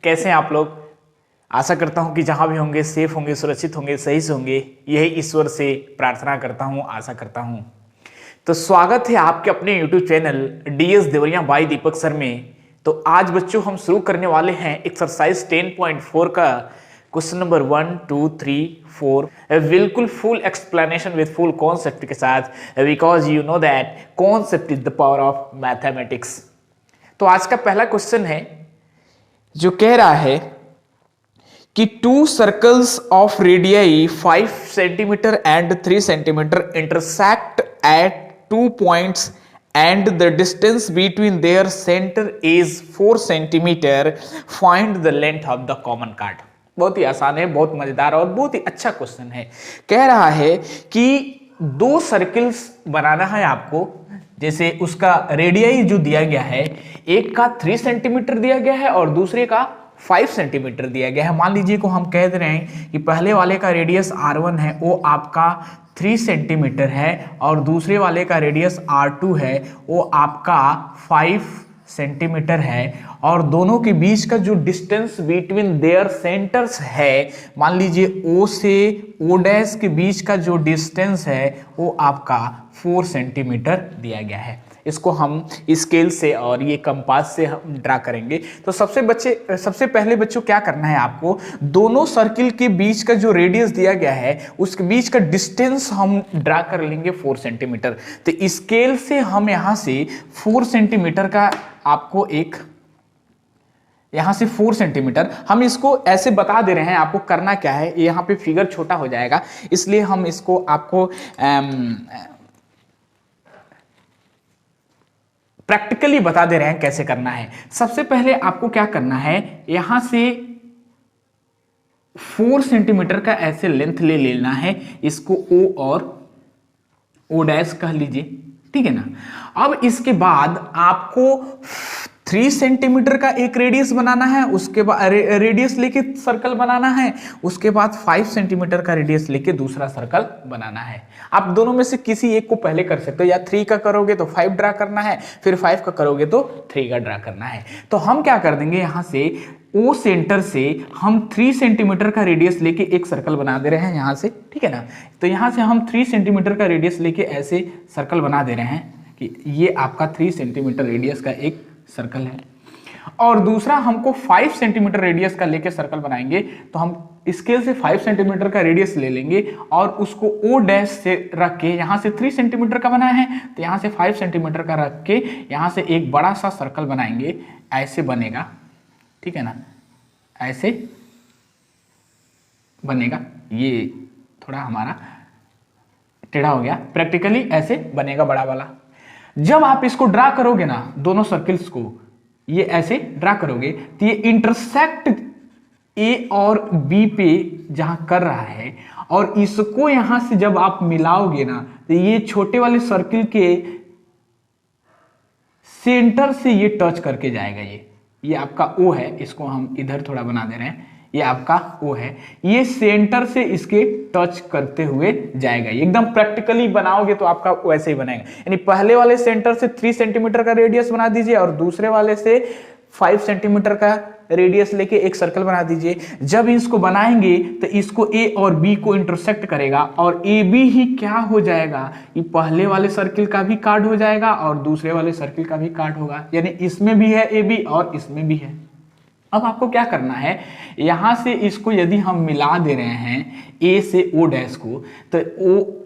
कैसे हैं आप लोग। आशा करता हूं कि जहां भी होंगे सेफ होंगे, सुरक्षित होंगे, सही से होंगे। यही ईश्वर से प्रार्थना करता हूं, आशा करता हूं। तो स्वागत है आपके अपने YouTube channel DS Deoria by Deepak sir में। तो आज बच्चों हम शुरू करने वाले हैं एक्सरसाइज 10.4 का क्वेश्चन नंबर 1, 2, 3, 4 बिल्कुल full explanation with full concept के साथ, because you know that concept is the power of mathematics. तो आज का पहला क्वेश्चन है जो कह रहा है कि to circles of radii 5 centimetre and 3 centimetre intersect at 2 points and the distance between their center is 4 centimeter. Find the length of the common chord. बहुत ही आसान है, बहुत मजेदार और बहुत ही अच्छा क्वेश्चन है। कह रहा है कि दो सर्कल्स बनाना है आपको। जैसे उसका रेडियाई जो दिया गया है, एक का 3 सेंटीमीटर दिया गया है और दूसरे का 5 सेंटीमीटर दिया गया है। मान लीजिए को हम कह दे रहे हैं कि पहले वाले का रेडियस R1 है, वो आपका 3 सेंटीमीटर है, और दूसरे वाले का रेडियस R2 है, वो आपका 5 सेंटीमीटर है। और दोनों के बीच का जो डिस्टेंस बिटवीन देयर सेंटर्स है, मान लीजिए O से O डैश के बीच का जो डिस्टेंस है वो आपका 4 सेंटीमीटर दिया गया है। इसको हम स्केल से और ये कंपास से हम ड्रा करेंगे। तो सबसे पहले बच्चों क्या करना है आपको, दोनों सर्किल के बीच का जो रेडियस दिया गया है उसके बीच का डिस्टेंस हम ड्रा कर लेंगे 4 सेंटीमीटर। तो स्केल से हम यहाँ से 4 सेंटीमीटर का आपको एक, यहाँ से 4 सेंटीमीटर हम इसको ऐसे बता दे रहे हैं। आपको करना क्या है, यहाँ पे फिगर छोटा हो जाएगा, इसलिए हम इसको आपको प्रैक्टिकली बता दे रहे हैं कैसे करना है। सबसे पहले आपको क्या करना है, यहां से 4 सेंटीमीटर का ऐसे लेंथ ले लेना है। इसको O और O डैश कह लीजिए, ठीक है ना। अब इसके बाद आपको 3 सेंटीमीटर का एक रेडियस बनाना है, उसके बाद रेडियस लेके सर्कल बनाना है, उसके बाद 5 सेंटीमीटर का रेडियस लेके दूसरा सर्कल बनाना है। आप दोनों में से किसी एक को पहले कर सकते हो, या 3 का करोगे तो 5 ड्रा करना है, फिर 5 का करोगे तो 3 का ड्रा करना है। तो हम क्या कर देंगे, यहां से O सेंटर से हम 3 सेंटीमीटर का रेडियस लेके एक सर्कल बना दे रहे हैं यहां से, ठीक है ना। तो यहां से हम 3 सेंटीमीटर का रेडियस लेके ऐसे सर्कल बना दे रहे हैं कि ये आपका 3 सेंटीमीटर रेडियस का एक सर्कल है। और दूसरा हमको 5 सेंटीमीटर रेडियस का लेके सर्कल बनाएंगे। तो हम स्केल से 5 सेंटीमीटर का रेडियस ले लेंगे और उसको O डैश से रख के, यहाँ से 3 सेंटीमीटर का बनाया है तो यहाँ से 5 सेंटीमीटर का रख के यहाँ से एक बड़ा सा सर्कल बनाएंगे। ऐसे बनेगा, ठीक है ना, ऐसे बनेगा। ये थोड़ा हमारा टेढ़ा हो गया, प्रैक्टिकली ऐसे बनेगा बड़ा वाला। जब आप इसको ड्रा करोगे ना, दोनों सर्कल्स को ये ऐसे ड्रा करोगे तो ये इंटरसेक्ट A और B पे जहां कर रहा है, और इसको यहां से जब आप मिलाओगे ना तो ये छोटे वाले सर्कल के सेंटर से ये टच करके जाएगा। ये आपका O है, इसको हम इधर थोड़ा बना दे रहे हैं, ये आपका O है, ये सेंटर से इसके टच करते हुए जाएगा। एकदम प्रैक्टिकली बनाओगे तो आपका वैसे ही बनेगा। यानी पहले वाले सेंटर से 3 सेंटीमीटर का रेडियस बना दीजिए और दूसरे वाले से 5 सेंटीमीटर का रेडियस लेके एक सर्कल बना दीजिए। जब इसको बनाएंगे तो इसको A और B को इंटरसेक्ट करेगा, और AB ही क्या हो जाएगा, ये पहले वाले सर्किल का भी कार्ड हो जाएगा और दूसरे वाले सर्किल का भी कार्ड होगा। यानी इसमें भी है AB और इसमें भी है। अब आपको क्या करना है, यहां से इसको यदि हम मिला दे रहे हैं A से O डैश को, तो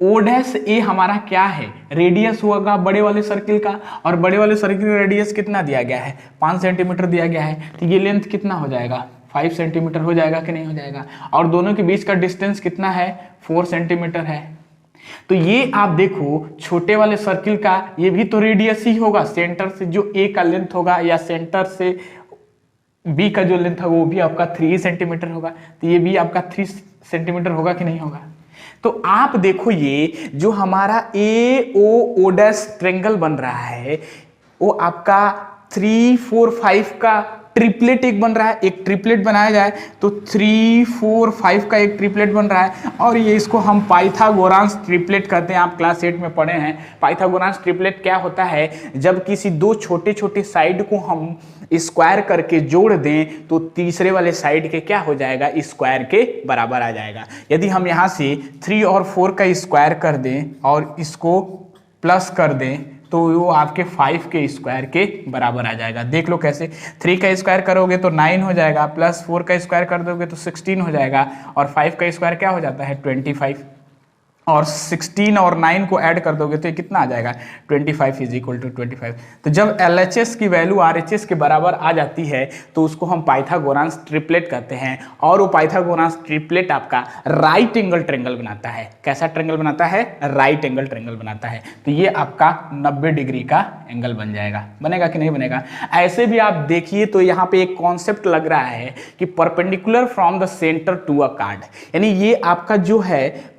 O डैश A हमारा क्या है, रेडियस होगा बड़े वाले सर्किल का, और बड़े वाले सर्किल का रेडियस कितना दिया गया है, 5 सेंटीमीटर दिया गया है। तो ये लेंथ कितना हो जाएगा, 5 सेंटीमीटर हो जाएगा कि नहीं हो जाएगा। और दोनों के बीच का डिस्टेंस कितना है, 4 सेंटीमीटर है। तो ये आप देखो, छोटे वाले सर्किल का ये भी तो रेडियस ही होगा, सेंटर से जो A का लेंथ होगा या सेंटर से B का जो लेंथ है वो भी आपका 3 सेंटीमीटर होगा। तो ये भी आपका 3 सेंटीमीटर होगा कि नहीं होगा। तो आप देखो, ये जो हमारा AO डैश ट्रायंगल बन रहा है वो आपका 3, 4, 5 का ट्रिपलेट एक बन रहा है, एक ट्रिपलेट बनाया जाए तो 3 4 5 का एक ट्रिपलेट बन रहा है, और ये इसको हम पाइथागोरस ट्रिपलेट कहते हैं। आप क्लास 8 में पढ़े हैं। पाइथागोरस ट्रिपलेट क्या होता है, जब किसी दो छोटे छोटे साइड को हम स्क्वायर करके जोड़ दें तो तीसरे वाले साइड के क्या हो जाएगा, स्क्वायर के बराबर आ जाएगा। यदि हम यहाँ से 3 और 4 का स्क्वायर कर दें और इसको प्लस कर दें तो वो आपके 5 के स्क्वायर के बराबर आ जाएगा। देख लो कैसे, 3 का स्क्वायर करोगे तो 9 हो जाएगा, प्लस 4 का स्क्वायर कर दोगे तो 16 हो जाएगा, और 5 का स्क्वायर क्या हो जाता है 25, और 16 और 9 को ऐड कर दोगे तो ये कितना आ जाएगा 25 इज इक्वल टू 25। तो जब LHS की वैल्यू RHS के बराबर आ जाती है तो उसको हम पाइथागोरस ट्रिपलेट कहते हैं, और वो पाइथागोरस ट्रिपलेट आपका राइट एंगल ट्रायंगल बनाता है। कैसा ट्रायंगल बनाता है, राइट एंगल ट्रायंगल बनाता है। तो ये आपका 90 डिग्री का एंगल बन जाएगा। बनेगा कि नहीं बनेगा? ऐसे भी आप देखिए तो यहाँ पे एक कॉन्सेप्ट लग रहा है कि perpendicular from the centre to a chord, यानी ये आपका जो है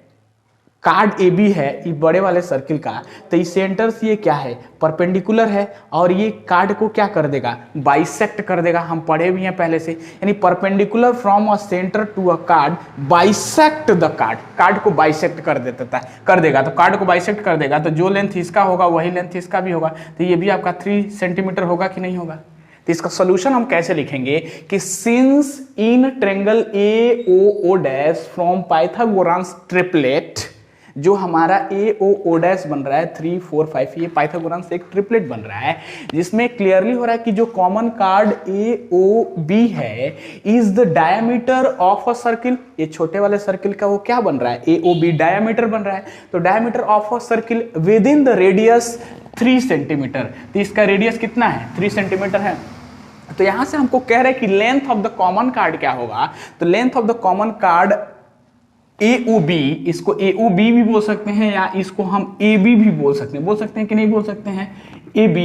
कार्ड AB है, ये बड़े वाले सर्किल का, तो इस सेंटर से ये क्या है, परपेंडिकुलर है, और ये कार्ड को क्या कर देगा, बाइसेक्ट कर देगा। हम पढ़े भी हैं पहले से, यानी perpendicular from a centre to a chord bisect the chord, chord को बाइसेक्ट कर देता है, कर देगा। तो कार्ड को बाइसेक्ट कर देगा तो जो लेंथ इसका होगा वही लेंथ इसका भी होगा, तो ये भी आपका 3 सेंटीमीटर होगा कि नहीं होगा। तो इसका सोल्यूशन हम कैसे लिखेंगे कि since in triangle AOO dash from Pythagoras triplet, जो हमारा AOO डैश बन रहा है 3 4 5, ये पाइथागोरस से एक ट्रिपलेट बन रहा है, जिसमें क्लियरली हो रहा है कि जो कॉमन कार्ड AOB है is the diameter of a circle. ये छोटे वाले सर्किल का वो क्या बन रहा है, AOB डायमीटर बन रहा है। तो diameter of a circle with in the radius 3 centimetre, तो इसका रेडियस कितना है 3 सेंटीमीटर है। तो यहां से हमको कह रहे हैं कि length of the common card क्या होगा, तो length of the common card AOB, इसको AOB भी बोल सकते हैं या इसको हम AB भी बोल सकते हैं कि नहीं बोल सकते हैं। AB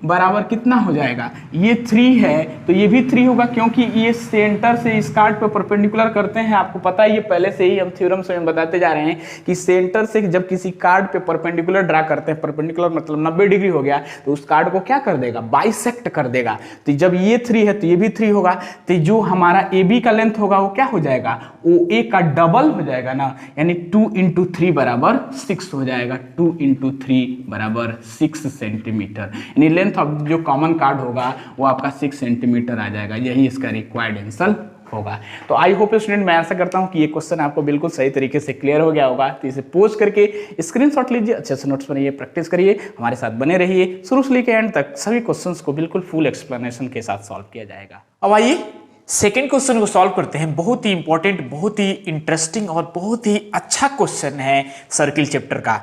बराबर कितना हो जाएगा, ये 3 है तो ये भी 3 होगा, क्योंकि ये सेंटर से इस कार्ड पर परपेंडिकुलर करते हैं। आपको पता है ये पहले से ही हम थ्योरम से बताते जा रहे हैं कि सेंटर से जब किसी कार्ड पे परपेंडिकुलर ड्रा करते हैं, परपेंडिकुलर मतलब 90 डिग्री हो गया, तो उस कार्ड को क्या कर देगा, बाइसेक्ट कर देगा। तो जब ये 3 है तो ये भी 3 होगा, तो जो हमारा AB का लेंथ होगा वो क्या हो जाएगा, OA का डबल हो जाएगा ना, यानी 2 × 3 बराबर 6 हो जाएगा। 2 × 3 बराबर 6 सेंटीमीटर, यानी लेंथ ऑफ जो कॉमन कार्ड होगा वो आपका 6 सेंटीमीटर आ जाएगा। यही इसका रिक्वायर्ड आंसर होगा। तो आई होप स्टूडेंट, मैं आशा करता हूं कि ये क्वेश्चन आपको बिल्कुल सही तरीके से क्लियर हो गया होगा। तो इसे पोस्ट करके स्क्रीनशॉट लीजिए, अच्छे से नोट्स बनाइए, प्रैक्टिस करिए, हमारे साथ बने रहिए। शुरू से लेकर एंड तक सभी क्वेश्चंस को बिल्कुल फुल एक्सप्लेनेशन के साथ सॉल्व किया जाएगा। अब आइए सेकेंड क्वेश्चन को सॉल्व करते हैं। बहुत ही इंपॉर्टेंट, बहुत ही इंटरेस्टिंग और बहुत ही अच्छा क्वेश्चन है सर्किल चैप्टर का।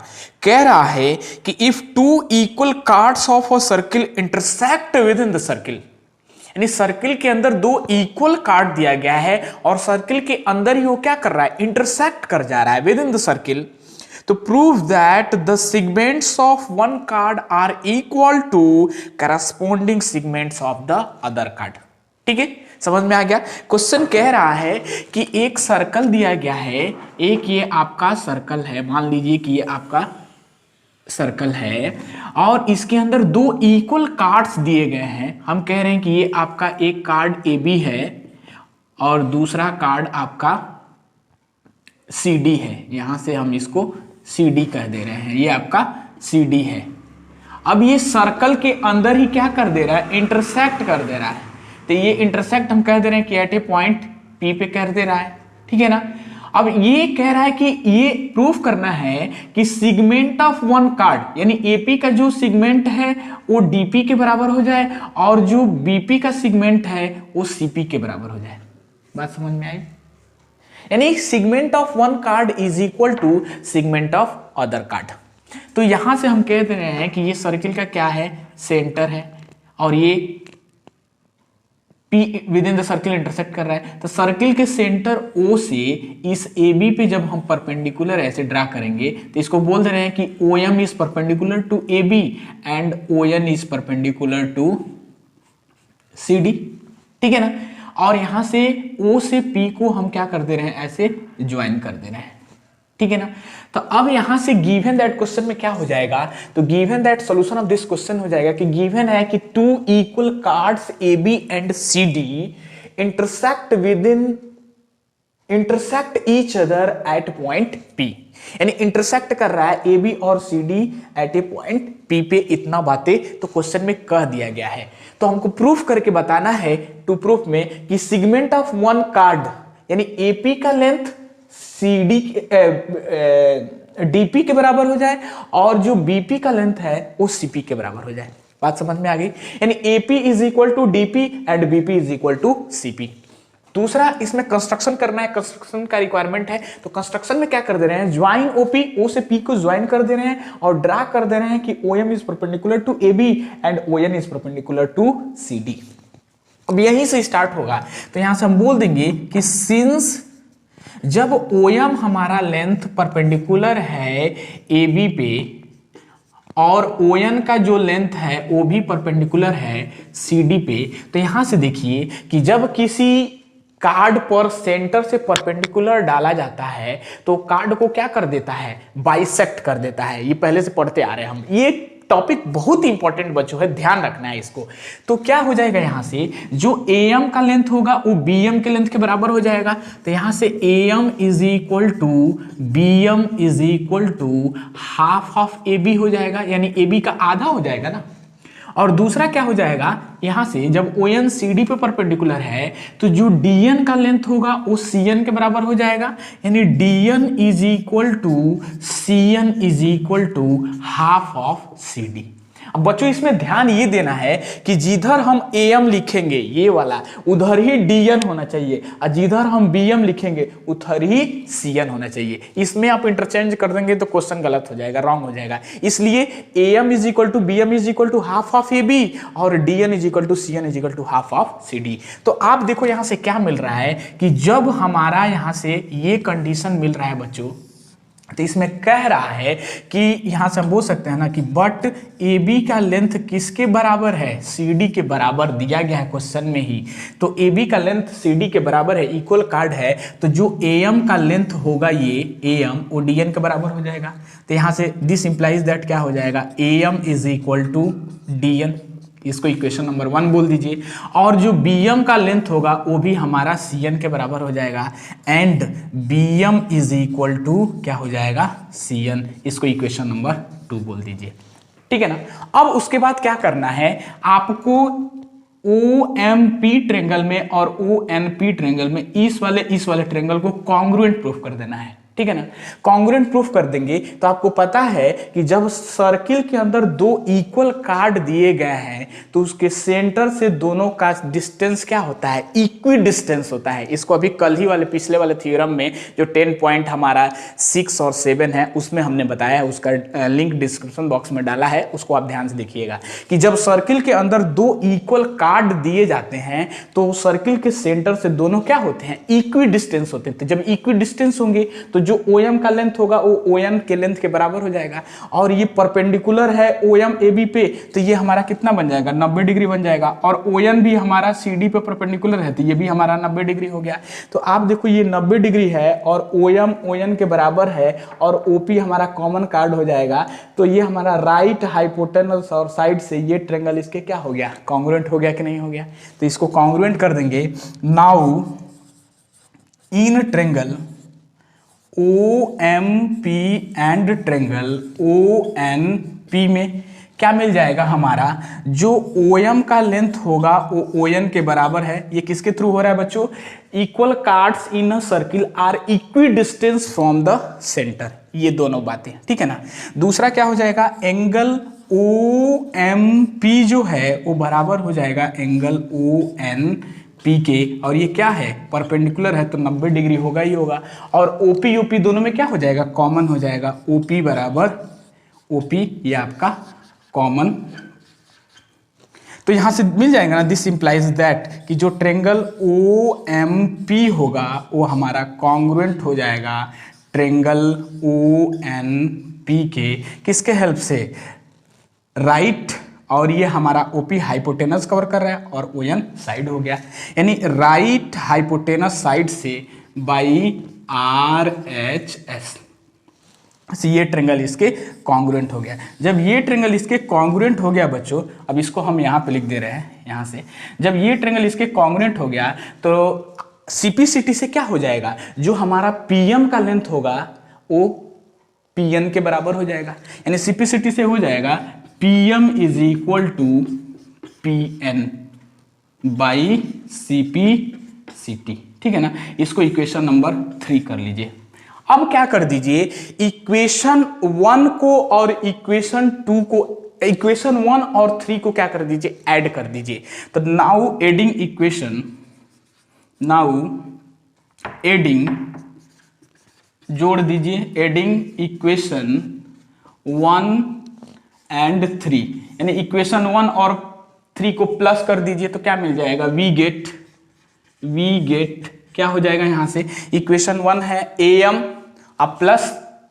कह रहा है कि if 2 equal chords of a circle intersect within the circle, यानी सर्किल के अंदर 2 इक्वल कार्ड दिया गया है और सर्किल के अंदर ही वो क्या कर रहा है, इंटरसेक्ट कर जा रहा है विद इन द सर्किल, तो prove that the segments of one chord are equal to corresponding segments of the other chord. ठीक है, समझ में आ गया। क्वेश्चन कह रहा है कि एक सर्कल दिया गया है, एक ये आपका सर्कल है, मान लीजिए कि ये आपका सर्कल है और इसके अंदर 2 इक्वल कार्ड्स दिए गए हैं। हम कह रहे हैं कि ये आपका एक कार्ड AB है और दूसरा कार्ड आपका CD है। यहां से हम इसको CD कह दे रहे हैं, ये आपका CD है। अब ये सर्कल के अंदर ही क्या कर दे रहा है, इंटरसेक्ट कर दे रहा है। तो ये इंटरसेक्ट हम कह दे रहे हैं कि एट ए पॉइंट P पे कर दे रहा है, ठीक है ना। अब ये कह रहा है कि ये प्रूफ करना है कि सेगमेंट ऑफ वन कार्ड, यानी AP का जो सेगमेंट है वो DP के बराबर हो जाए और जो BP का सेगमेंट है वो CP के बराबर हो जाए। बात समझ में आई? यानी segment of one chord is equal to segment of other chord. तो यहां से हम कह दे रहे हैं कि ये सर्किल का क्या है, सेंटर है और ये P with in the circle intersect कर रहा है। तो सर्किल के सेंटर O से इस AB पे जब हम परपेंडिकुलर ऐसे ड्रा करेंगे तो इसको बोल दे रहे हैं कि OM is perpendicular to AB and ON is perpendicular to CD, ठीक है ना। और यहां से O से P को हम क्या कर दे रहे हैं, ऐसे ज्वाइन कर दे रहे हैं, ठीक है ना। तो अब यहां से गिवन दैट क्वेश्चन में क्या हो जाएगा, तो given that solution of this question हो जाएगा कि गिवन है कि two equal chords A B and C D intersect each other at point P, यानी इंटरसेक्ट कर रहा है ए बी और C D at a point P पे, इतना बातें तो क्वेश्चन में कह दिया गया है। तो हमको प्रूफ करके बताना है टू प्रूफ में कि सेगमेंट ऑफ वन कार्ड यानी एपी का लेंथ सीडी डीपी के बराबर हो जाए और जो बीपी का लेंथ है वो सीपी के बराबर हो जाए। बात समझ में आ गई, यानी AP is equal to DP and BP is equal to CP. दूसरा इसमें कंस्ट्रक्शन करना है, कंस्ट्रक्शन का रिक्वायरमेंट है, तो कंस्ट्रक्शन में क्या कर दे रहे हैं, ज्वाइन ओपी, ओ से पी को ज्वाइन कर दे रहे हैं और ड्रा कर दे रहे हैं कि OM is perpendicular to AB and ON is perpendicular to CD. अब यहीं से स्टार्ट होगा, तो यहां से हम बोल देंगे कि सिंस जब ओएम हमारा लेंथ परपेंडिकुलर है एबी पे और ओएन का जो लेंथ है वो भी परपेंडिकुलर है सीडी पे, तो यहां से देखिए कि जब किसी कार्ड पर सेंटर से परपेंडिकुलर डाला जाता है तो कार्ड को क्या कर देता है, बाइसेक्ट कर देता है। ये पहले से पढ़ते आ रहे हैं हम, ये टॉपिक बहुत ही इंपॉर्टेंट बच्चों है, ध्यान रखना है इसको। तो क्या हो जाएगा, यहां से जो एम का लेंथ होगा वो बीएम के लेंथ के बराबर हो जाएगा, तो यहां से M is equal to BM is equal to half of A B हो जाएगा, यानी ए बी का आधा हो जाएगा ना। और दूसरा क्या हो जाएगा, यहां से जब ओ एन सी डी पे परपेंडिकुलर है तो जो डी एन का लेंथ होगा वो सी एन के बराबर हो जाएगा, यानी D N is equal to C N is equal to half of C D. अब बच्चों इसमें ध्यान ये देना है कि जिधर हम एम लिखेंगे ये वाला उधर ही डीएन होना चाहिए और जिधर हम बीएम लिखेंगे उधर ही सीएन होना चाहिए। इसमें आप इंटरचेंज कर देंगे तो क्वेश्चन गलत हो जाएगा, रॉन्ग हो जाएगा। इसलिए M is equal to BM is equal to half of A B और DN is equal to CN is equal to half of C D. तो आप देखो यहां से क्या मिल रहा है कि जब हमारा यहां से ये कंडीशन मिल रहा है बच्चों, तो इसमें कह रहा है कि यहां से हम बोल सकते हैं ना कि बट ए बी का लेंथ किसके बराबर है, सी डी के बराबर दिया गया है क्वेश्चन में ही। तो ए बी का लेंथ सी डी के बराबर है, इक्वल कार्ड है, तो जो ए एम का लेंथ होगा ये ए एम वो डी एन के बराबर हो जाएगा। तो यहां से दिस इंप्लाइज दैट क्या हो जाएगा, A M is equal to D N, इसको इक्वेशन नंबर 1 बोल दीजिए। और जो bm का लेंथ होगा वो भी हमारा cn के बराबर हो जाएगा and bm is equal to क्या हो जाएगा, cn, इसको इक्वेशन नंबर 2 बोल दीजिए। ठीक है ना। अब उसके बाद क्या करना है, आपको OMP ट्रेंगल में और ONP ट्रेंगल में इस वाले ट्रेंगल को कॉन्ग्रुएंट प्रूफ कर देना है। ठीक है ना, कॉन्ग्रुएंट प्रूफ कर देंगे तो आपको पता है कि जब सर्किल के अंदर दो इक्वल कार्ड दिए गए हैं तो उसके सेंटर से दोनों का डिस्टेंस क्या होता है, इक्वी डिस्टेंस होता है। इसको अभी कल ही वाले पिछले वाले थ्योरम में जो 10 पॉइंट हमारा 6 और 7 है उसमें हमने बताया है, उसका लिंक डिस्क्रिप्शन बॉक्स में डाला है, उसको आप ध्यान से देखिएगा कि जब सर्किल के अंदर दो इक्वल कार्ड दिए जाते हैं तो सर्किल के सेंटर से दोनों क्या होते हैं, इक्वी डिस्टेंस होते हैं। तो जब इक्वी डिस्टेंस होंगे तो जो OM का लेंथ होगा वो ON के लेंथ के बराबर हो जाएगा और ये परपेंडिकुलर है OM AB पे, तो ये हमारा कितना बन जाएगा, 90 डिग्री बन जाएगा। और ON भी हमारा CD पे परपेंडिकुलर है तो ये भी हमारा 90 डिग्री हो गया। तो आप देखो ये 90 डिग्री है और OM ON के बराबर है और OP हमारा कॉमन कार्ड हो जाएगा, तो ये हमारा राइट हाइपोटेनस और साइड से ये ट्रेंगल इसके क्या हो गया, कॉन्ग्रुएंट हो गया कि नहीं हो गया। तो इसको कॉन्ग्रुएंट कर देंगे। Now in triangle OMP and triangle ONP में क्या मिल जाएगा, हमारा जो OM का लेंथ होगा वो ON के बराबर है। ये किसके थ्रू हो रहा है बच्चों, equal chords in a circle are equidistance from the centre, ये दोनों बातें। ठीक है ना। दूसरा क्या हो जाएगा, एंगल OMP जो है वो बराबर हो जाएगा एंगल ONP के, और ये क्या है, परपेंडिकुलर है तो 90 डिग्री होगा ही होगा। और OP UP दोनों में क्या हो जाएगा, कॉमन हो जाएगा, OP बराबर OP, ये आपका कॉमन। तो यहां से मिल जाएगा ना, दिस इंप्लाइज दैट कि जो ट्रेंगल OMP होगा वो हमारा कॉन्ग्रुएंट हो जाएगा ट्रेंगल ONP के, किसके हेल्प से, राइट और ये हमारा OP हाइपोटेनस कवर कर रहा है और ON साइड हो गया, यानी राइट हाइपोटेनस साइड से बाई RHS। ये ट्रेंगल इसके कॉन्ग्रुएंट हो गया। जब ये ट्रेंगल इसके कॉन्ग्रुएंट हो गया बच्चों, अब इसको हम यहाँ पे लिख दे रहे हैं यहाँ से, जब ये ट्रेंगल इसके कॉन्ग्रुएंट हो गया तो सीपीसीटी से क्या हो जाएगा, जो हमारा पीएम का लेंथ होगा वो पीएन के बराबर हो जाएगा। यानी सीपीसीटी से हो जाएगा PM is equal to PN by CPCT, ठीक है ना। इसको इक्वेशन नंबर 3 कर लीजिए। अब क्या कर दीजिए, इक्वेशन 1 को और इक्वेशन 2 को, इक्वेशन 1 और 3 को क्या कर दीजिए, ऐड कर दीजिए। तो now adding equation, now adding, जोड़ दीजिए, एडिंग इक्वेशन 1 एंड 3, यानी इक्वेशन 1 और 3 को प्लस कर दीजिए तो क्या मिल जाएगा, वी गेट क्या हो जाएगा, यहां से इक्वेशन 1 है am अब प्लस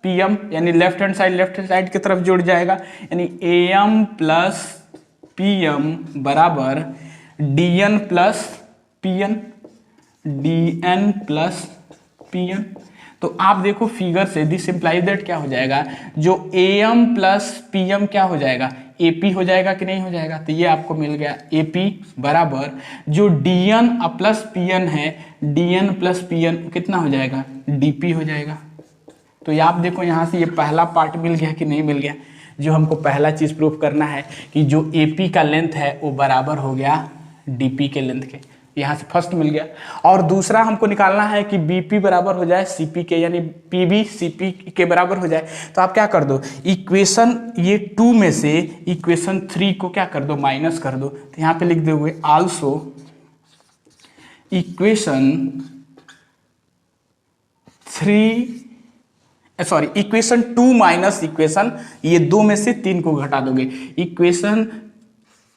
pm, यानी लेफ्ट हैंड साइड की तरफ जुड़ जाएगा, यानी am प्लस pm बराबर dn plus pn, dn plus pn। तो आप देखो फिगर से, दिस इंप्लाइज दैट क्या हो जाएगा, जो am प्लस pm क्या हो जाएगा, AP हो जाएगा कि नहीं हो जाएगा। तो ये आपको मिल गया AP बराबर जो dn प्लस pn है, dn प्लस pn कितना हो जाएगा, dp हो जाएगा। तो ये आप देखो यहाँ से ये पहला पार्ट मिल गया कि नहीं मिल गया। जो हमको पहला चीज प्रूफ करना है कि जो AP का लेंथ है वो बराबर हो गया DP के लेंथ के, यहाँ से फर्स्ट मिल गया। और दूसरा हमको निकालना है कि BP बराबर हो जाए CP के, यानी PB CP के बराबर हो जाए। तो आप क्या कर दो, इक्वेशन ये 2 में से इक्वेशन 3 को क्या कर दो, माइनस कर दो। तो यहाँ पे लिख दोगे आल्सो इक्वेशन 2 माइनस इक्वेशन, ये 2 में से 3 को घटा दोगे, इक्वेशन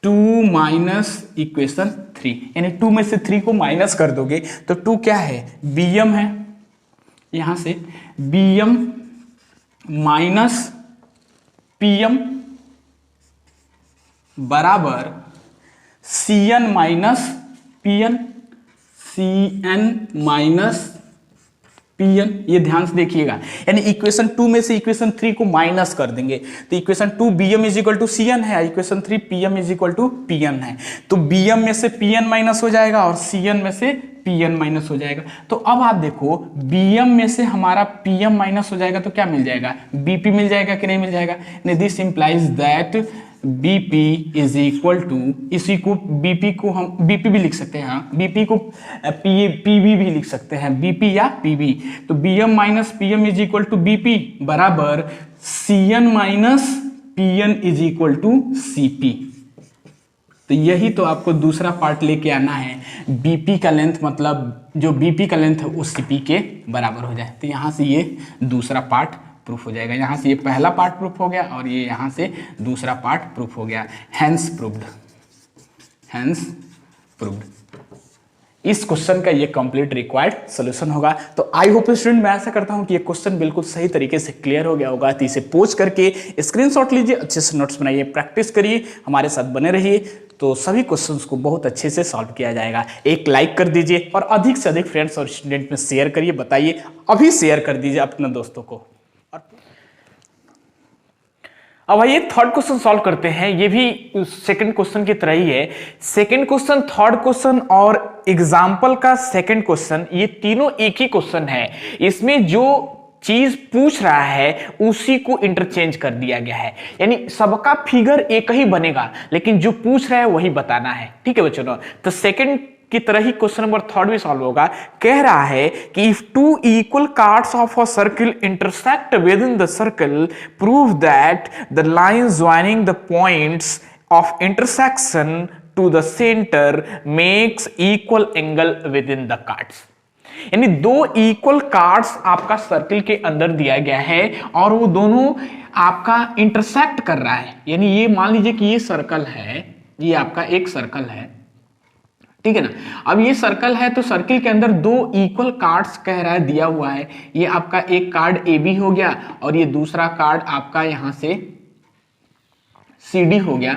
2 माइनस इक्वेशन 3, यानी 2 में से 3 को माइनस कर दोगे तो 2 क्या है, bm है, यहां से bm माइनस pm बराबर cn minus pn, cn minus pn। ये ध्यान से देखिएगा, यानी इक्वेशन 2 में से इक्वेशन 3 को माइनस कर देंगे तो equation 2 bm is equal to cn है, equation 3 pm is equal to pn है। तो bm में से pn माइनस हो जाएगा और cn में से pn माइनस हो जाएगा। तो अब आप देखो bm में से हमारा pm माइनस हो जाएगा तो क्या मिल जाएगा, bp मिल जाएगा कि नहीं मिल जाएगा। This implies that bp is equal to, इसी को bp को हम bp भी लिख सकते हैं, हाँ bp को pb भी लिख सकते हैं, bp या pb। तो bm minus pm is equal to bp बराबर cn minus pn is equal to cp। तो यही तो आपको दूसरा पार्ट लेके आना है, bp का लेंथ, मतलब जो bp का लेंथ है वो cp के बराबर हो जाए। तो यहाँ से ये दूसरा पार्ट प्रूफ हो जाएगा, यहाँ से ये पहला पार्ट प्रूफ हो गया और ये यहाँ से दूसरा पार्ट प्रूफ हो गया। Hence proved, hence proved. इस क्वेश्चन का ये कंप्लीट रिक्वायर्ड सॉल्यूशन होगा। तो आई होप स्टूडेंट, मैं ऐसा करता हूं कि ये क्वेश्चन बिल्कुल सही तरीके से क्लियर हो गया होगा। तो इसे पोज करके स्क्रीनशॉट लीजिए, अच्छे से नोट्स बनाइए, प्रैक्टिस करिए, हमारे साथ बने रहिए, तो सभी क्वेश्चंस को बहुत अच्छे से सॉल्व किया जाएगा। एक लाइक कर दीजिए और अधिक से अधिक फ्रेंड्स और स्टूडेंट में शेयर करिए, बताइए, अभी शेयर कर दीजिए अपने दोस्तों को। अब आइए थर्ड क्वेश्चन सॉल्व करते हैं। ये भी सेकंड क्वेश्चन की तरह ही है। सेकंड क्वेश्चन, थर्ड क्वेश्चन और एग्जाम्पल का सेकंड क्वेश्चन, ये तीनों एक ही क्वेश्चन है। इसमें जो चीज पूछ रहा है उसी को इंटरचेंज कर दिया गया है, यानी सबका फिगर एक ही बनेगा लेकिन जो पूछ रहा है वही बताना है। ठीक है बच्चों, तो सेकंड की तरह ही क्वेश्चन नंबर थर्ड भी सॉल्व होगा। कह रहा है कि if two equal chords of a circle intersect within the circle, prove that the line joining the points of intersection to the centre makes equal angle within the chords. यानी दो equal cards आपका circle के अंदर दिया गया है और वो दोनों आपका इंटरसेक्ट कर रहा है। यानी ये मान लीजिए कि ये सर्कल है, ये आपका एक सर्कल है, ठीक है ना। अब ये सर्कल है तो सर्कल के अंदर दो इक्वल कार्ड्स कह रहा है दिया हुआ है। ये आपका एक कार्ड AB हो गया और ये दूसरा कार्ड आपका यहां से CD हो गया,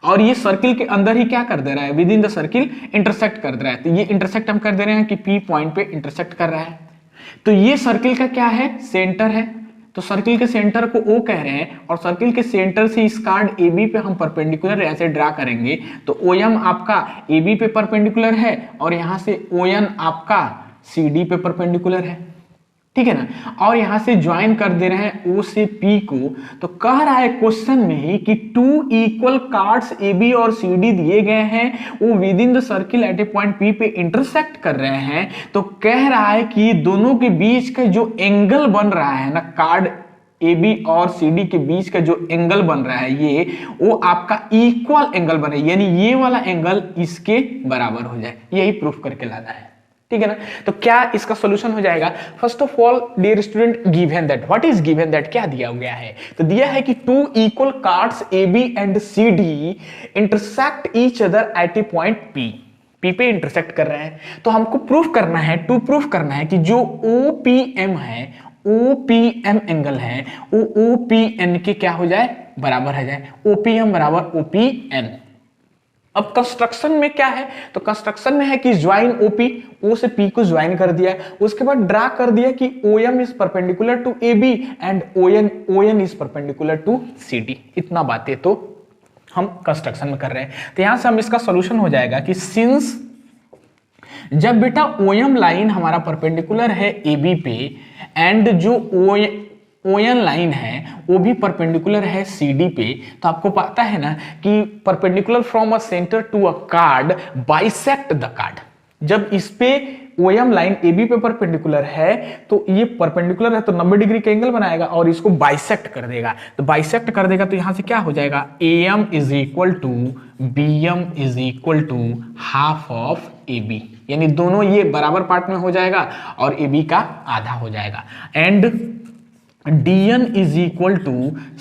और ये सर्किल के अंदर ही क्या कर दे रहा है, within the circle intersect कर दे रहा है। तो ये इंटरसेक्ट हम कर दे रहे हैं कि P पॉइंट पे इंटरसेक्ट कर रहा है। तो ये सर्किल का क्या है, सेंटर है, तो सर्किल के सेंटर को O कह रहे हैं और सर्किल के सेंटर से इस कार्ड AB पे हम परपेंडिकुलर ऐसे ड्रा करेंगे तो OM आपका AB पे परपेंडिकुलर है और यहां से ON आपका CD पे परपेंडिकुलर है, ठीक है ना। और यहां से ज्वाइन कर दे रहे हैं O से P को। तो कह रहा है क्वेश्चन में ही कि टू इक्वल कार्ड्स AB और CD दिए गए हैं, वो with in the circle eight a point P पे इंटरसेक्ट कर रहे हैं। तो कह रहा है कि दोनों के बीच का जो एंगल बन रहा है ना, कार्ड AB और CD के बीच का जो एंगल बन रहा है ये, वो आपका इक्वल एंगल बने, यानी ये वाला एंगल इसके बराबर हो जाए। यही प्रूफ करके लाना है, ठीक है ना। तो क्या इसका सॉल्यूशन हो जाएगा? First of all dear student, given that, what is given that, क्या दिया गया है? तो दिया है कि two equal chords AB and CD intersect each other at a point P पे इंटरसेक्ट कर रहे हैं। तो हमको प्रूफ करना है, प्रूफ करना है कि जो OPM है, OPM एंगल है, वो OPN के क्या हो जाए? बराबर हो जाए। OPM बराबर OPN। अब कंस्ट्रक्शन में क्या है? तो कंस्ट्रक्शन में है कि ज्वाइन OP, O से P को ज्वाइन कर दिया, उसके बाद ड्रा कर दिया कि OM is perpendicular to AB and ON is perpendicular to CD। इतना बातें तो हम कंस्ट्रक्शन में कर रहे हैं। तो यहां से हम इसका सॉल्यूशन हो जाएगा कि सिंस जब बेटा OM लाइन हमारा परपेंडिकुलर है AB पे एंड जो ON लाइन है वो भी परपेंडिकुलर है CD पे, तो आपको पता है ना कि perpendicular from a centre to a chord bisect the chord. जब इस पे OM लाइन AB पे परपेंडिकुलर है तो ये परपेंडिकुलर है तो 90 डिग्री का एंगल बनाएगा और इसको बाइसेक्ट कर देगा। तो बाइसेक्ट कर देगा तो यहां से क्या हो जाएगा? AM is equal to BM is equal to half of AB, यानी दोनों ये बराबर पार्ट में हो जाएगा और AB का आधा हो जाएगा। And DN is equal to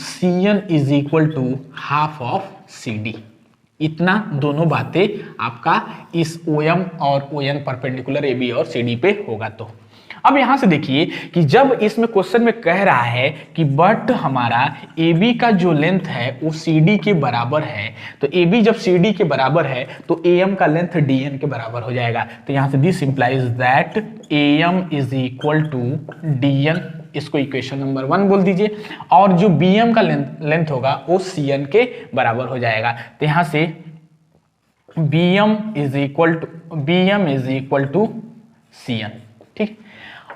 CN is equal to half of CD। इतना दोनों बातें आपका इस OM और ON परपेंडिकुलर AB और CD पे होगा। तो अब यहां से देखिए कि जब इसमें क्वेश्चन में कह रहा है कि बट हमारा AB का जो लेंथ है वो CD के बराबर है, तो AB जब CD के बराबर है तो AM का लेंथ DN के बराबर हो जाएगा। तो यहां से this implies that AM is equal to DN, इसको इक्वेशन नंबर 1 बोल दीजिए, और जो BM का लेंथ होगा वो CN के बराबर हो जाएगा। तो यहां से BM is equal to CN, ठीक।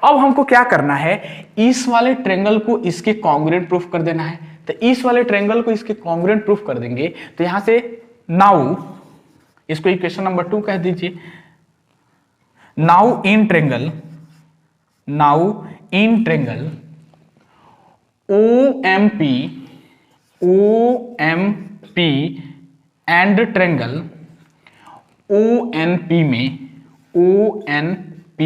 अब हमको क्या करना है? इस वाले ट्रायंगल को इसके कॉन्ग्रुएंट प्रूफ कर देना है। तो इस वाले ट्रायंगल को इसके कॉन्ग्रुएंट प्रूफ कर देंगे तो यहां से नाउ इसको इक्वेशन नंबर 2 कह दीजिए। Now in triangle OMP and triangle ONP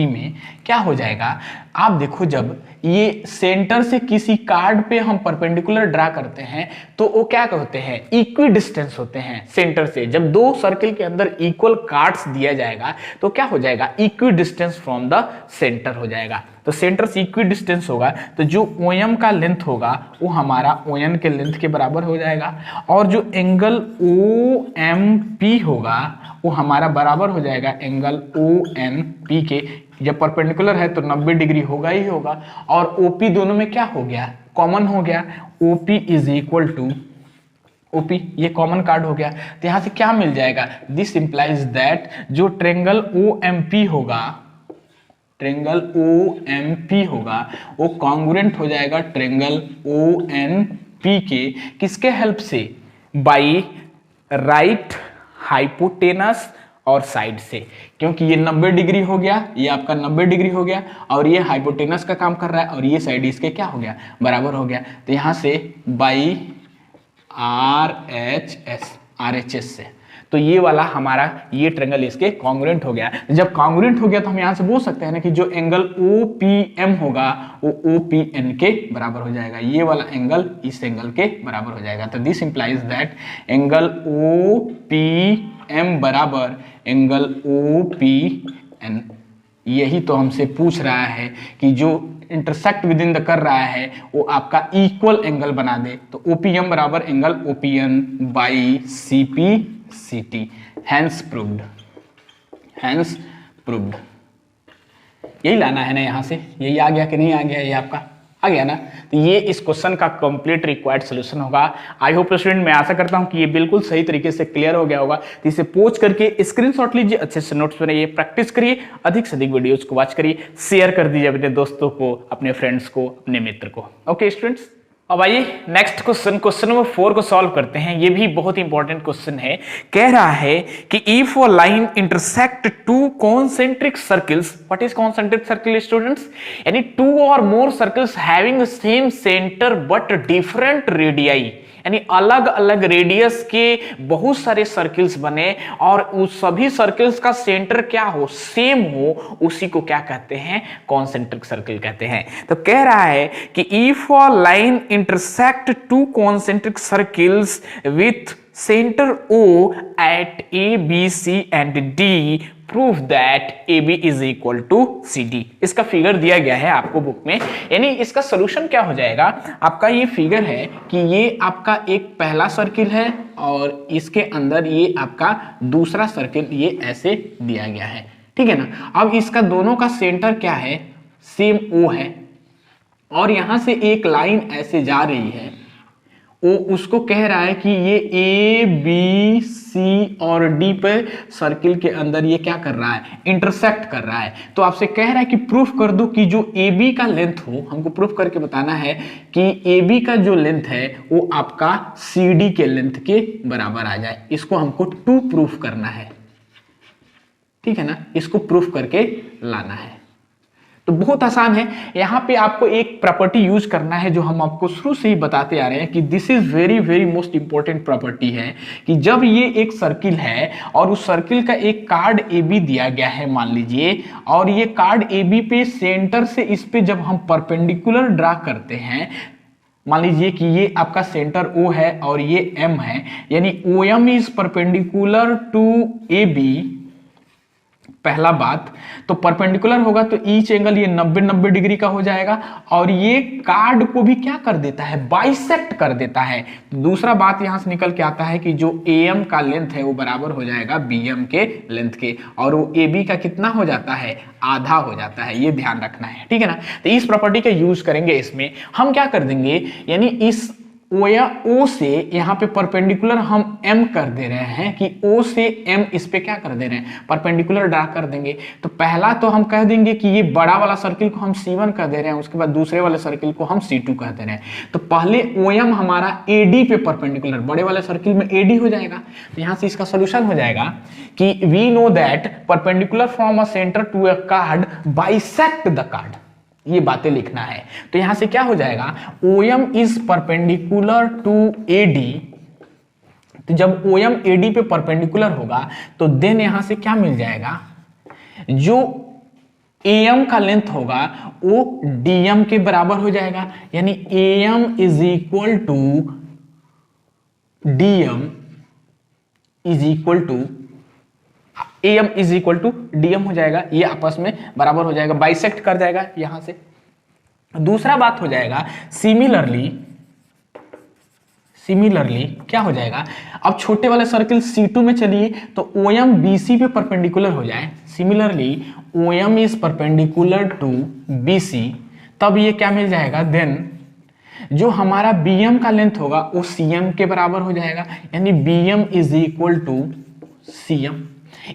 में क्या हो जाएगा? आप देखो, जब ये सेंटर से किसी कार्ड पे हम परपेंडिकुलर ड्रा करते हैं तो वो क्या होते हैं? इक्वी डिस्टेंस होते हैं सेंटर से। जब दो सर्किल के अंदर इक्वल कार्ड्स दिया जाएगा तो क्या हो जाएगा? Equi distance from the centre हो जाएगा। तो सेंटर से इक्वी डिस्टेंस होगा तो जो OM का लेंथ होगा वो हमारा ON के लेंथ के बराबर हो जाएगा, और जो एंगल OMP होगा वो हमारा बराबर हो जाएगा एंगल ONP के। जब परपेंडिकुलर है तो 90 डिग्री होगा ही होगा, और OP दोनों में क्या हो गया? कॉमन हो गया। OP is equal to OP, ये कॉमन कार्ड हो गया। तो यहां से क्या मिल जाएगा? दिस इंप्लाइज दैट जो ट्रायंगल OMP होगा वो कॉन्ग्रुएंट हो जाएगा ट्रायंगल ONP के। किसके हेल्प से? बाई राइट हाइपोटेनस और साइड से, क्योंकि ये 90 डिग्री हो गया, ये आपका 90 डिग्री हो गया, और ये हाइपोटेनस का काम कर रहा है और ये साइड इसके क्या हो गया? बराबर हो गया। तो यहां से बाई RHS से, तो ये वाला हमारा ये ट्रायंगल इसके कॉन्ग्रुएंट हो गया। जब कॉन्ग्रुएंट हो गया तो हम यहां से बोल सकते हैं ना कि जो एंगल OPM होगा वो OPN के बराबर हो जाएगा। ये वाला एंगल इस एंगल के बराबर हो जाएगा। तो this implies that angle OPM बराबर एंगल OPN। यही तो हमसे पूछ रहा है कि जो इंटरसेक्ट विद इन द कर रहा है वो आपका इक्वल एंगल बना दे। तो OPM बराबर angle OPN by CPCT। Hence proved. यही लाना है ना, यहां से यही आ गया कि नहीं आ गया? ये आपका आ गया ना। तो ये इस क्वेश्चन का कंप्लीट रिक्वायर्ड सोल्यूशन होगा। आई होप स्टूडेंट, मैं आशा करता हूं कि ये बिल्कुल सही तरीके से क्लियर हो गया होगा। तो इसे पोस्ट करके स्क्रीनशॉट लीजिए, अच्छे से नोट्स बनाइए, प्रैक्टिस करिए, अधिक से अधिक वीडियोज को वॉच करिए, शेयर कर दीजिए अपने दोस्तों को, अपने फ्रेंड्स को, अपने मित्र को। ओके स्टूडेंट्स, अब आइए नेक्स्ट क्वेश्चन नंबर 4 को सॉल्व करते हैं। ये भी बहुत इंपॉर्टेंट क्वेश्चन है। कह रहा है कि if a line intersect two concentric circles, what is concentric circle students? यानी टू और more circles having the same centre but different radii, यानी अलग अलग रेडियस के बहुत सारे सर्कल्स बने और उस सभी सर्कल्स का सेंटर क्या हो, सेम हो, उसी को क्या कहते हैं? कॉन्सेंट्रिक सर्कल कहते हैं। तो कह रहा है कि if a line intersect two concentric circles with centre O at A, B, C and D, prove that AB is equal to CD। इसका फिगर दिया गया है आपको बुक में। यानी इसका सोल्यूशन क्या हो जाएगा? आपका ये फिगर है कि ये आपका एक पहला सर्किल है और इसके अंदर ये आपका दूसरा सर्किल, ये ऐसे दिया गया है, ठीक है ना। अब इसका दोनों का सेंटर क्या है? सेम O है और यहां से एक लाइन ऐसे जा रही है, वो उसको कह रहा है कि ये ए बी सी और डी पे सर्किल के अंदर ये क्या कर रहा है? इंटरसेक्ट कर रहा है। तो आपसे कह रहा है कि प्रूफ कर दो कि जो ए बी का लेंथ हो, हमको प्रूफ करके बताना है कि ए बी का जो लेंथ है वो आपका सी डी के लेंथ के बराबर आ जाए। इसको हमको 2 प्रूफ करना है, ठीक है ना। इसको प्रूफ करके लाना है। तो बहुत आसान है। यहां पे आपको एक प्रॉपर्टी यूज करना है जो हम आपको शुरू से ही बताते आ रहे हैं कि this is very very most important property है कि जब ये एक सर्किल है और उस सर्किल का एक कार्ड ए बी दिया गया है मान लीजिए, और ये कार्ड ए बी पे सेंटर से इस पे जब हम परपेंडिकुलर ड्रा करते हैं, मान लीजिए कि ये आपका सेंटर O है और ये M है, यानी OM is perpendicular to A B. पहला बात तो परपेंडिकुलर होगा तो ईच एंगल ये 90-90 डिग्री का हो जाएगा और ये कार्ड को भी क्या कर देता है? बाइसेक्ट कर देता है। दूसरा बात यहां से निकल के आता है कि जो AM का लेंथ है वो बराबर हो जाएगा BM के लेंथ के, और वो AB का कितना हो जाता है? आधा हो जाता है। ये ध्यान रखना है, ठीक है ना। तो इस प्रॉपर्टी का यूज करेंगे। इसमें हम क्या कर देंगे, यानी इस O से यहाँ पे परपेंडिकुलर हम M कर दे रहे हैं कि O से M इस पे क्या कर दे रहे हैं? परपेंडिकुलर ड्रा कर देंगे। तो पहला तो हम कह देंगे कि ये बड़ा वाला सर्किल को हम C1 कर दे रहे हैं, उसके बाद दूसरे वाले सर्किल को हम C2 कर दे रहे हैं। तो पहले OM हमारा AD पे परपेंडिकुलर, बड़े वाले सर्किल में AD हो जाएगा। तो यहाँ से इसका सोल्यूशन हो जाएगा कि we know that perpendicular from a centre to a chord bisect the chord. ये बातें लिखना है। तो यहां से क्या हो जाएगा? OM is perpendicular to AD। तो जब OM AD पे परपेंडिकुलर होगा तो देन यहां से क्या मिल जाएगा? जो AM का लेंथ होगा वो DM के बराबर हो जाएगा, यानी AM is equal to DM is equal to AM is equal to DM हो जाएगा। ये आपस में बराबर हो जाएगा, बाइसेक्ट कर जाएगा यहां से। दूसरा बात हो जाएगा सिमिलरली क्या हो जाएगा? अब छोटे वाले सर्किल C2 में चलिए तो OM BC पे परपेंडिकुलर हो जाए। Similarly OM is perpendicular to BC, तब ये क्या मिल जाएगा? देन जो हमारा BM का लेंथ होगा वो CM के बराबर हो जाएगा, यानी BM is equal to CM।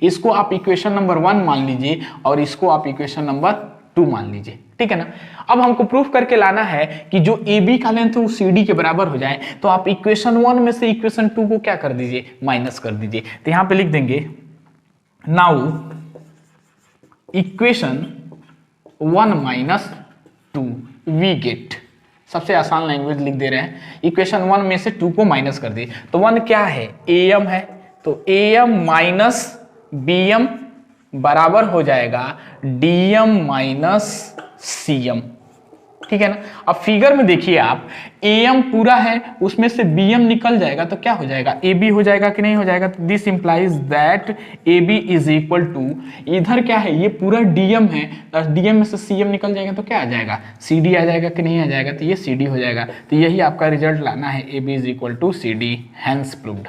इसको आप इक्वेशन नंबर 1 मान लीजिए और इसको आप इक्वेशन नंबर 2 मान लीजिए, ठीक है ना। अब हमको प्रूफ करके लाना है कि जो AB का लेंथ है वो CD के बराबर हो जाए। तो आप इक्वेशन 1 में से इक्वेशन 2 को क्या कर दीजिए? माइनस कर दीजिए। तो यहां पे लिख देंगे now equation 1 minus 2 we get. सबसे आसान लैंग्वेज लिख दे रहे हैं, इक्वेशन 1 में से 2 को माइनस कर दिए। तो 1 क्या है? AM है, तो AM माइनस BM बराबर हो जाएगा DM माइनस CM, ठीक है ना। अब फिगर में देखिए आप, AM पूरा है, उसमें से BM निकल जाएगा तो क्या हो जाएगा? AB हो जाएगा कि नहीं हो जाएगा? तो this implies that AB is equal to, इधर क्या है? ये पूरा DM है, DM में से CM निकल जाएगा तो क्या आ जाएगा? CD आ जाएगा कि नहीं आ जाएगा? तो ये CD हो जाएगा। तो यही आपका रिजल्ट लाना है, AB is equal to CD, hence proved.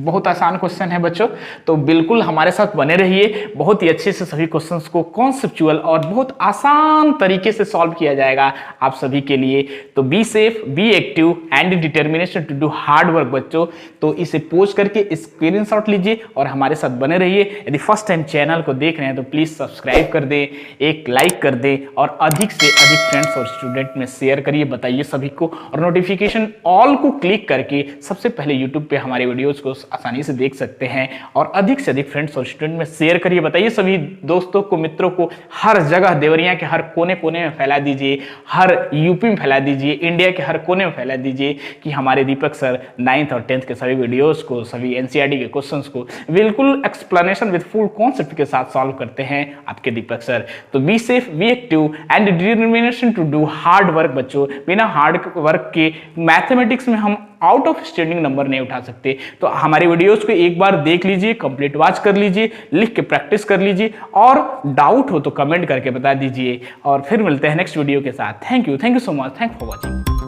बहुत आसान क्वेश्चन है बच्चों, तो बिल्कुल हमारे साथ बने रहिए। बहुत ही अच्छे से सभी क्वेश्चंस को कॉन्सेप्चुअल और बहुत आसान तरीके से सॉल्व किया जाएगा आप सभी के लिए। तो be safe, be active and determination to do hard work बच्चों। तो इसे पोस्ट करके स्क्रीनशॉट लीजिए और हमारे साथ बने रहिए। यदि फर्स्ट टाइम चैनल को देख रहे हैं तो प्लीज सब्सक्राइब कर दें, एक लाइक कर दें और अधिक से अधिक फ्रेंड्स और स्टूडेंट में शेयर करिए, बताइए सभी को। और नोटिफिकेशन ऑल को क्लिक करके सबसे पहले यूट्यूब पे हमारे वीडियोस को आसानी से देख सकते हैं और अधिक से अधिक फ्रेंड्स और स्टूडेंट में शेयर करिए, बताइए सभी दोस्तों को, मित्रों को। हर जगह देवरिया के हर कोने कोने में फैला दीजिए, हर यूपी में फैला दीजिए, इंडिया के हर कोने में फैला दीजिए कि हमारे दीपक सर 9th और 10th के सभी वीडियोस को, सभी एनसीईआरटी के क्वेश्चंस को बिल्कुल एक्सप्लेनेशन विद फुल कॉन्सेप्ट के साथ सॉल्व करते हैं आपके दीपक सर। तो be safe, be active and determination to do hard work बच्चों। बिना हार्ड वर्क के मैथमेटिक्स में हम आउट ऑफ स्टैंडिंग नंबर नहीं उठा सकते। तो हमारे वीडियोस को एक बार देख लीजिए, कंप्लीट वॉच कर लीजिए, लिख के प्रैक्टिस कर लीजिए और डाउट हो तो कमेंट करके बता दीजिए। और फिर मिलते हैं नेक्स्ट वीडियो के साथ। Thank you so much, thank for watching.